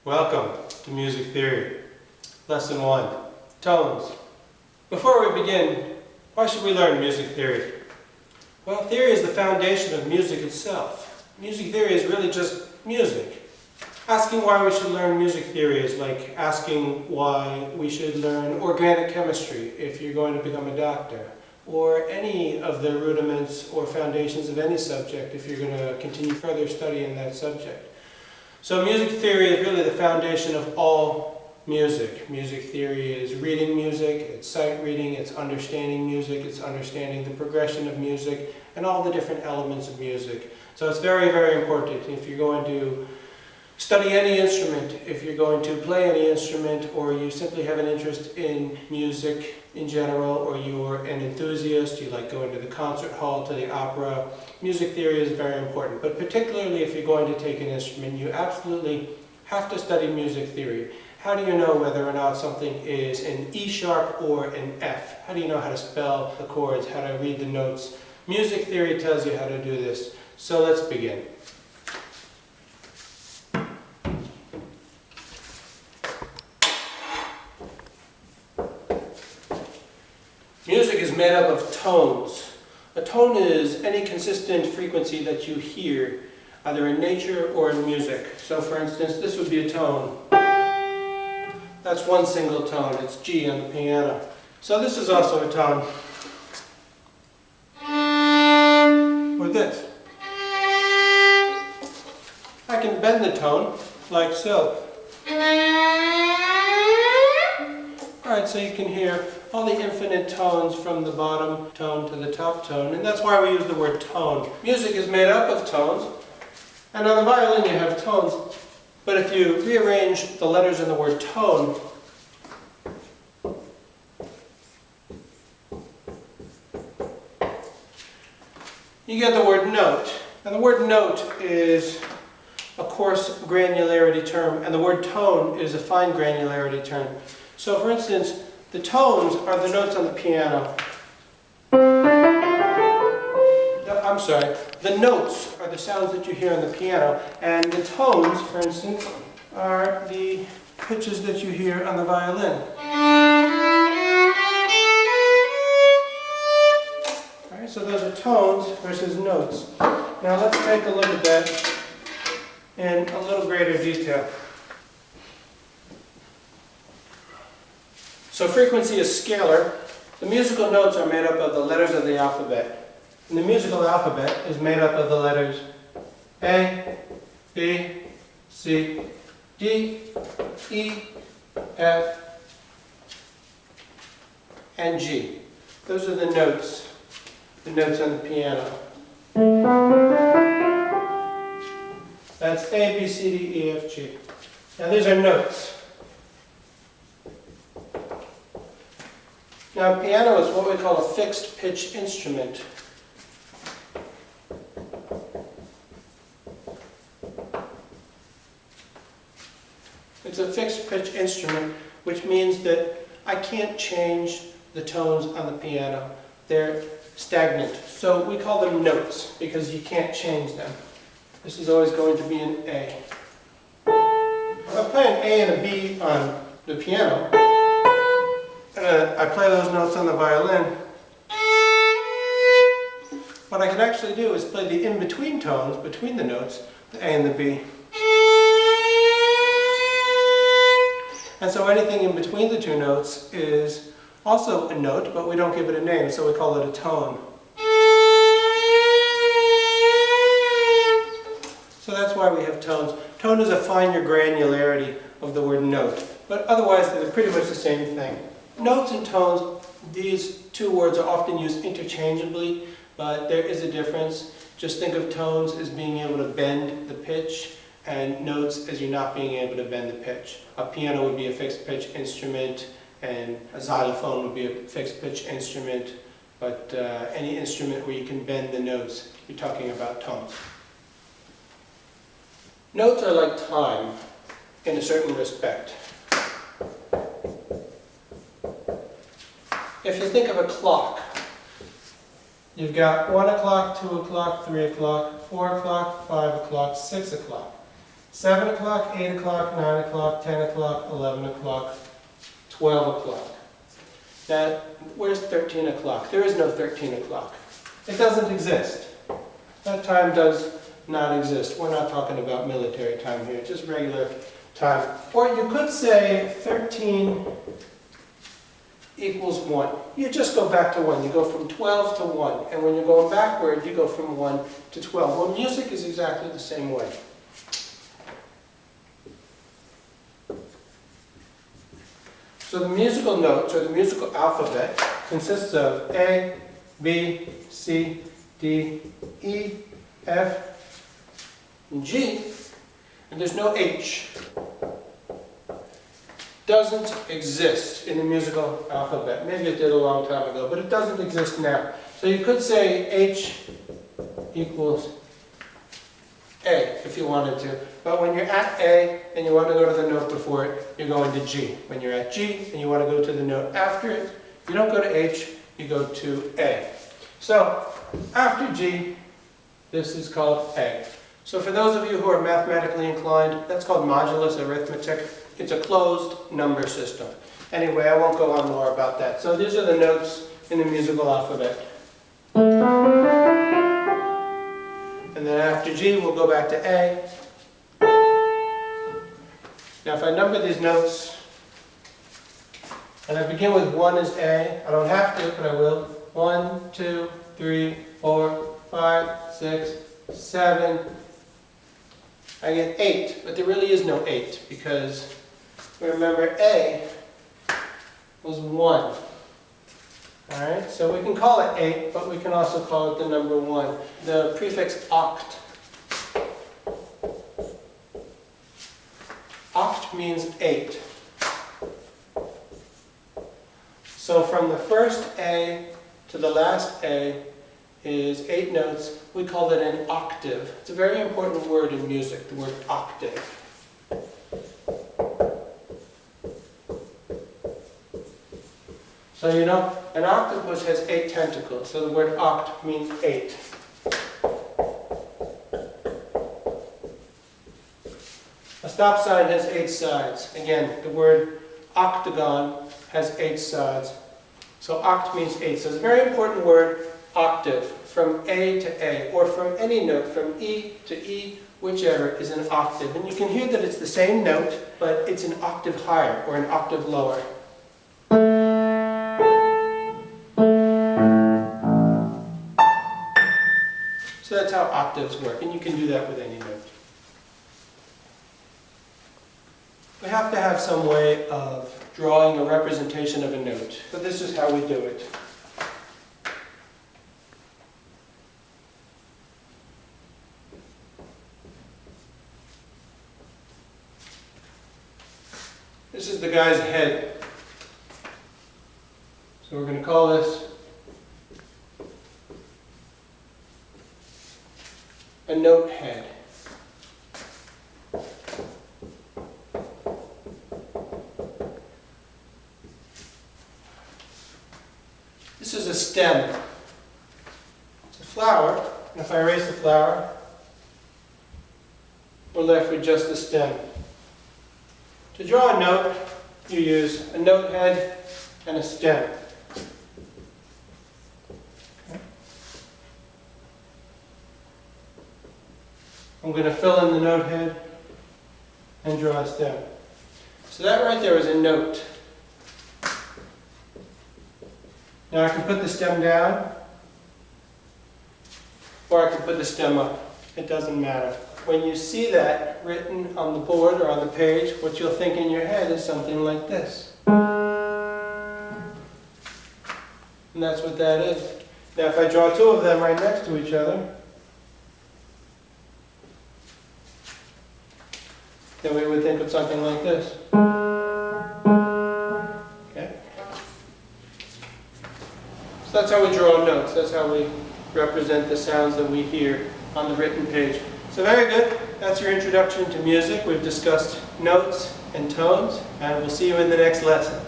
Welcome to Music Theory. Lesson 1, Tones. Before we begin, why should we learn music theory? Well, theory is the foundation of music itself. Music theory is really just music. Asking why we should learn music theory is like asking why we should learn organic chemistry if you're going to become a doctor, or any of the rudiments or foundations of any subject if you're going to continue further study in that subject. So music theory is really the foundation of all music. Music theory is reading music, it's sight reading, it's understanding music, it's understanding the progression of music and all the different elements of music. So it's very, very important if you're going to study any instrument, if you're going to play any instrument, or you simply have an interest in music in general, or you're an enthusiast, you like going to the concert hall, to the opera. Music theory is very important, but particularly if you're going to take an instrument, you absolutely have to study music theory. How do you know whether or not something is an E sharp or an F? How do you know how to spell the chords, how to read the notes? Music theory tells you how to do this. So let's begin. Music is made up of tones. A tone is any consistent frequency that you hear, either in nature or in music. So for instance, this would be a tone. That's one single tone, it's G on the piano. So this is also a tone. Or this. I can bend the tone, like so. Alright, so you can hear all the infinite tones from the bottom tone to the top tone, and that's why we use the word tone. Music is made up of tones, and on the violin you have tones, but if you rearrange the letters in the word tone, you get the word note. And the word note is a coarse granularity term, and the word tone is a fine granularity term. So for instance, the tones are the notes on the piano. I'm sorry, the notes are the sounds that you hear on the piano, and the tones, for instance, are the pitches that you hear on the violin. Alright, so those are tones versus notes. Now let's take a look at that in a little greater detail. So frequency is scalar. The musical notes are made up of the letters of the alphabet. And the musical alphabet is made up of the letters A, B, C, D, E, F, and G. Those are the notes on the piano. That's A, B, C, D, E, F, G. Now these are notes. Now, piano is what we call a fixed pitch instrument. It's a fixed pitch instrument, which means that I can't change the tones on the piano. They're stagnant. So we call them notes because you can't change them. This is always going to be an A. If I play an A and a B on the piano, I play those notes on the violin, what I can actually do is play the in-between tones between the notes, the A and the B. And so anything in between the two notes is also a note, but we don't give it a name, so we call it a tone. So that's why we have tones. Tone is a finer granularity of the word note, but otherwise they're pretty much the same thing. Notes and tones, these two words are often used interchangeably, but there is a difference. Just think of tones as being able to bend the pitch, and notes as you not being able to bend the pitch. A piano would be a fixed pitch instrument, and a xylophone would be a fixed pitch instrument, but any instrument where you can bend the notes, you're talking about tones. Notes are like time in a certain respect. If you think of a clock, you've got 1 o'clock, 2 o'clock, 3 o'clock, 4 o'clock, 5 o'clock, 6 o'clock. 7 o'clock, 8 o'clock, 9 o'clock, 10 o'clock, 11 o'clock, 12 o'clock. Now, where's 13 o'clock? There is no 13 o'clock. It doesn't exist. That time does not exist. We're not talking about military time here, just regular time. Or you could say 13 equals 1. You just go back to 1. You go from 12 to 1. And when you're going backward, you go from 1 to 12. Well, music is exactly the same way. So the musical notes, or the musical alphabet, consists of A, B, C, D, E, F, and G, and there's no H. Doesn't exist in the musical alphabet. Maybe it did a long time ago, but it doesn't exist now. So you could say H equals A if you wanted to. But when you're at A and you want to go to the note before it, you're going to G. When you're at G and you want to go to the note after it, you don't go to H, you go to A. So after G, this is called A. So for those of you who are mathematically inclined, that's called modulus arithmetic. It's a closed number system. Anyway, I won't go on more about that. So these are the notes in the musical alphabet. And then after G, we'll go back to A. Now if I number these notes, and I begin with 1 as A, I don't have to, but I will. 1, 2, 3, 4, 5, 6, 7. I get 8, but there really is no 8, because remember A was 1. Alright, so we can call it 8, but we can also call it the number 1. The prefix oct. Oct means 8. So from the first A to the last A is 8 notes. We call it an octave. It's a very important word in music, the word octave. So you know, an octopus has 8 tentacles, so the word oct means 8. A stop sign has 8 sides. Again, the word octagon has 8 sides. So oct means 8. So it's a very important word, octave, from A to A, or from any note, from E to E, whichever is an octave. And you can hear that it's the same note, but it's an octave higher or an octave lower. So that's how octaves work, and you can do that with any note. We have to have some way of drawing a representation of a note, but this is how we do it. This is the guy's head. So we're going to call this a note head. This is a stem. It's a flower, and if I erase the flower, we're left with just the stem. To draw a note, you use a note head and a stem. I'm going to fill in the note head and draw a stem. So that right there is a note. Now I can put the stem down, or I can put the stem up. It doesn't matter. When you see that written on the board or on the page, what you'll think in your head is something like this. And that's what that is. Now if I draw 2 of them right next to each other, then we would think of something like this. Okay? So that's how we draw notes. That's how we represent the sounds that we hear on the written page. So very good. That's your introduction to music. We've discussed notes and tones, and we'll see you in the next lesson.